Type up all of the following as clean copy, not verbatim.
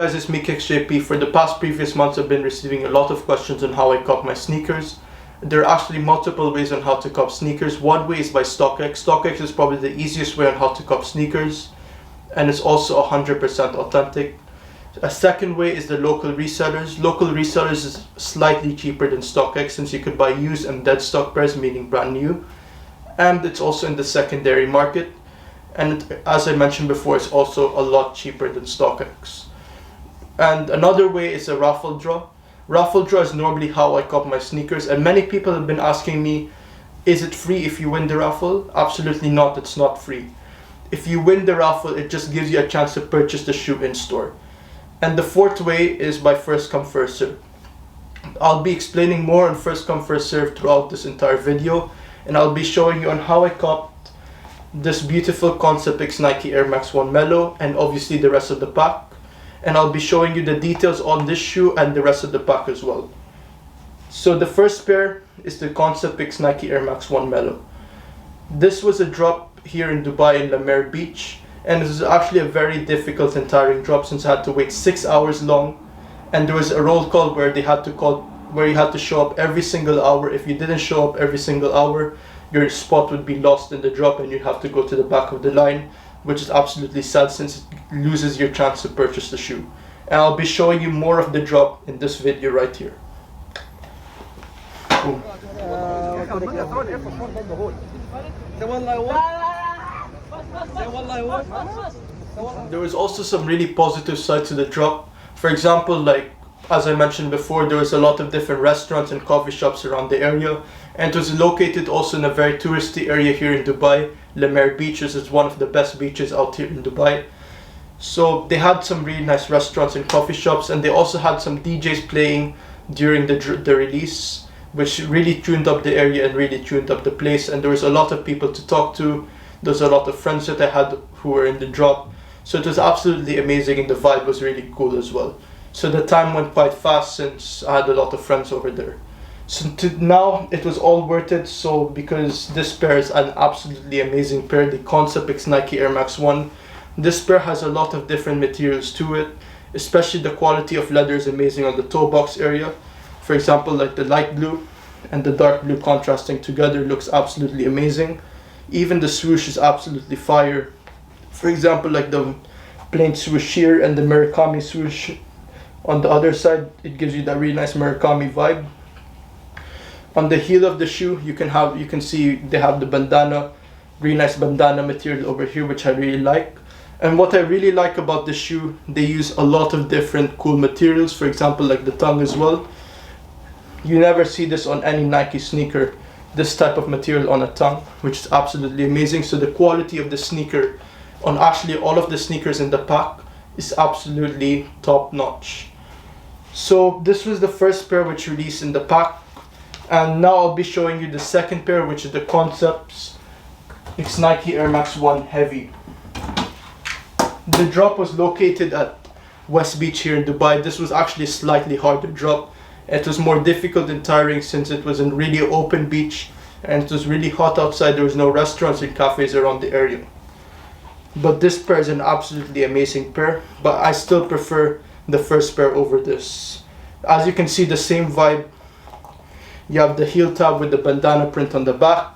Guys, it's me KixJP. For the past previous months I've been receiving a lot of questions on how I cop my sneakers. There are actually multiple ways on how to cop sneakers. One way is by StockX. StockX is probably the easiest way on how to cop sneakers, and it's also 100% authentic. A second way is the local resellers. Local resellers is slightly cheaper than StockX since you could buy used and dead stock pairs, meaning brand new, and it's also in the secondary market, and as I mentioned before, it's also a lot cheaper than StockX. And another way is a raffle draw. Raffle draw is normally how I cop my sneakers, and many people have been asking me, is it free if you win the raffle? Absolutely not, it's not free. If you win the raffle, it just gives you a chance to purchase the shoe in store. And the fourth way is by first come first serve. I'll be explaining more on first come first serve throughout this entire video, and I'll be showing you on how I copped this beautiful Concept X Nike Air Max 1 Mellow and obviously the rest of the pack. And I'll be showing you the details on this shoe and the rest of the pack as well. So the first pair is the Concept X Nike Air Max 1 Mellow. This was a drop here in Dubai in La Mer Beach, and this is actually a very difficult and tiring drop since I had to wait 6 hours long, and there was a roll call where you had to show up every single hour. If you didn't show up every single hour, your spot would be lost in the drop and you'd have to go to the back of the line, which is absolutely sad since it loses your chance to purchase the shoe. And I'll be showing you more of the drop in this video right here. Boom. There was also some really positive side to the drop. For example, like as I mentioned before, there was a lot of different restaurants and coffee shops around the area, and it was located also in a very touristy area here in Dubai. La Mer Beach is one of the best beaches out here in Dubai. So they had some really nice restaurants and coffee shops, and they also had some DJs playing during the release, which really tuned up the area and really tuned up the place, and there was a lot of people to talk to. There was a lot of friends that I had who were in the drop, so it was absolutely amazing, and the vibe was really cool as well. So the time went quite fast since I had a lot of friends over there. So now it was all worth it, so because this pair is an absolutely amazing pair, the Concept X Nike Air Max 1. This pair has a lot of different materials to it, especially the quality of leather is amazing on the toe box area. For example, like the light blue and the dark blue contrasting together looks absolutely amazing. Even the swoosh is absolutely fire. For example, like the plain swoosh here and the Murakami swoosh on the other side, it gives you that really nice Murakami vibe. On the heel of the shoe, you can see they have the bandana, really nice bandana material over here, which I really like. And what I really like about the shoe, they use a lot of different cool materials. For example, like the tongue as well. You never see this on any Nike sneaker, this type of material on a tongue, which is absolutely amazing. So the quality of the sneaker on actually all of the sneakers in the pack is absolutely top notch. So this was the first pair which released in the pack, and now I'll be showing you the second pair, which is the Concept X Nike Air Max 1 Heavy. The drop was located at West Beach here in Dubai. This was actually a slightly harder drop. It was more difficult and tiring since it was in really open beach and it was really hot outside. There was no restaurants and cafes around the area. But this pair is an absolutely amazing pair, but I still prefer the first pair over this. As you can see, the same vibe. You have the heel tab with the bandana print on the back,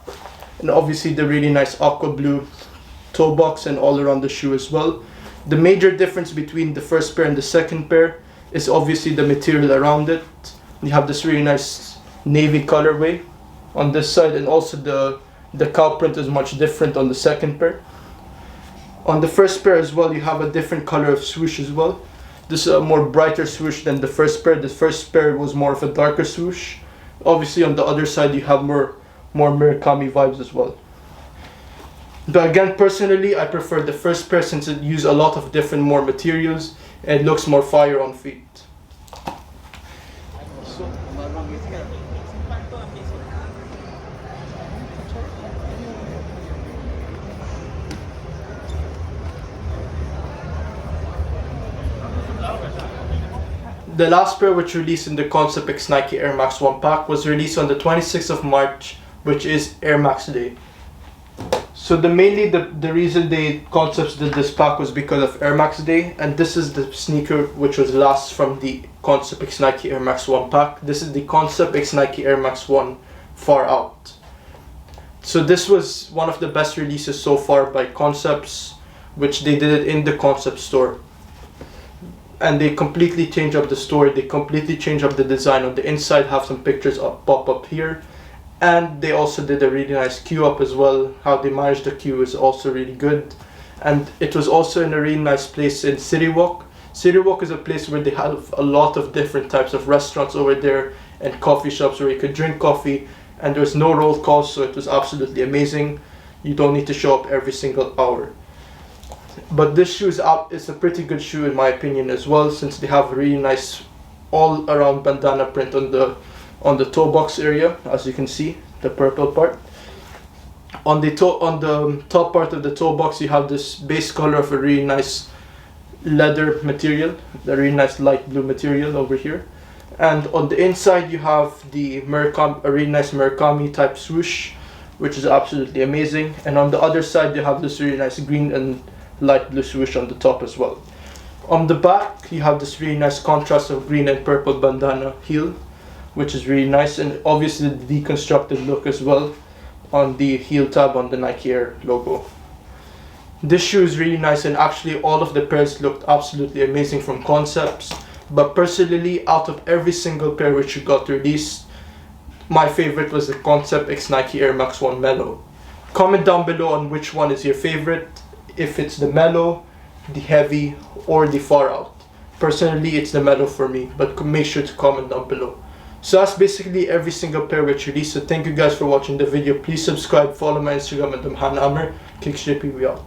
and obviously the really nice aqua blue toe box and all around the shoe as well. The major difference between the first pair and the second pair is obviously the material around it. You have this really nice navy colorway on this side, and also the cow print is much different on the second pair. On the first pair as well, you have a different color of swoosh as well. This is a more brighter swoosh than the first pair. The first pair was more of a darker swoosh. Obviously on the other side you have more Murakami vibes as well. But again, personally I prefer the first pair since it uses a lot of different more materials and it looks more fire on feet. The last pair which released in the Concept X Nike Air Max 1 pack was released on the 26th of March, which is Air Max Day. So the reason they Concepts did this pack was because of Air Max Day, and this is the sneaker which was last from the Concept X Nike Air Max 1 pack. This is the Concept X Nike Air Max 1 Far Out. So this was one of the best releases so far by Concepts, which they did it in the Concept store. And they completely changed up the store, they completely changed up the design. On the inside have some pictures pop up here. And they also did a really nice queue up as well. How they managed the queue is also really good. And it was also in a really nice place in City Walk. City Walk is a place where they have a lot of different types of restaurants over there and coffee shops where you could drink coffee. And there's no roll calls, so it was absolutely amazing. You don't need to show up every single hour. But this shoe is a pretty good shoe in my opinion as well, since they have a really nice all around bandana print on the toe box area, as you can see, the purple part. On the top part of the toe box you have this base color of a really nice leather material, the really nice light blue material over here. And on the inside you have a really nice Murakami type swoosh, which is absolutely amazing. And on the other side you have this really nice green and light blue swoosh on the top as well. On the back you have this really nice contrast of green and purple bandana heel, which is really nice, and obviously the deconstructed look as well on the heel tab on the Nike Air logo. This shoe is really nice, and actually all of the pairs looked absolutely amazing from Concepts. But personally, out of every single pair which got released, my favorite was the Concept X Nike Air Max 1 Mellow. Comment down below on which one is your favorite, if it's the Mellow, the Heavy, or the Far Out. Personally, it's the Mellow for me, but make sure to comment down below. So that's basically every single pair which released. So thank you guys for watching the video. Please subscribe, follow my Instagram at Amr. Kick Shippy, we out.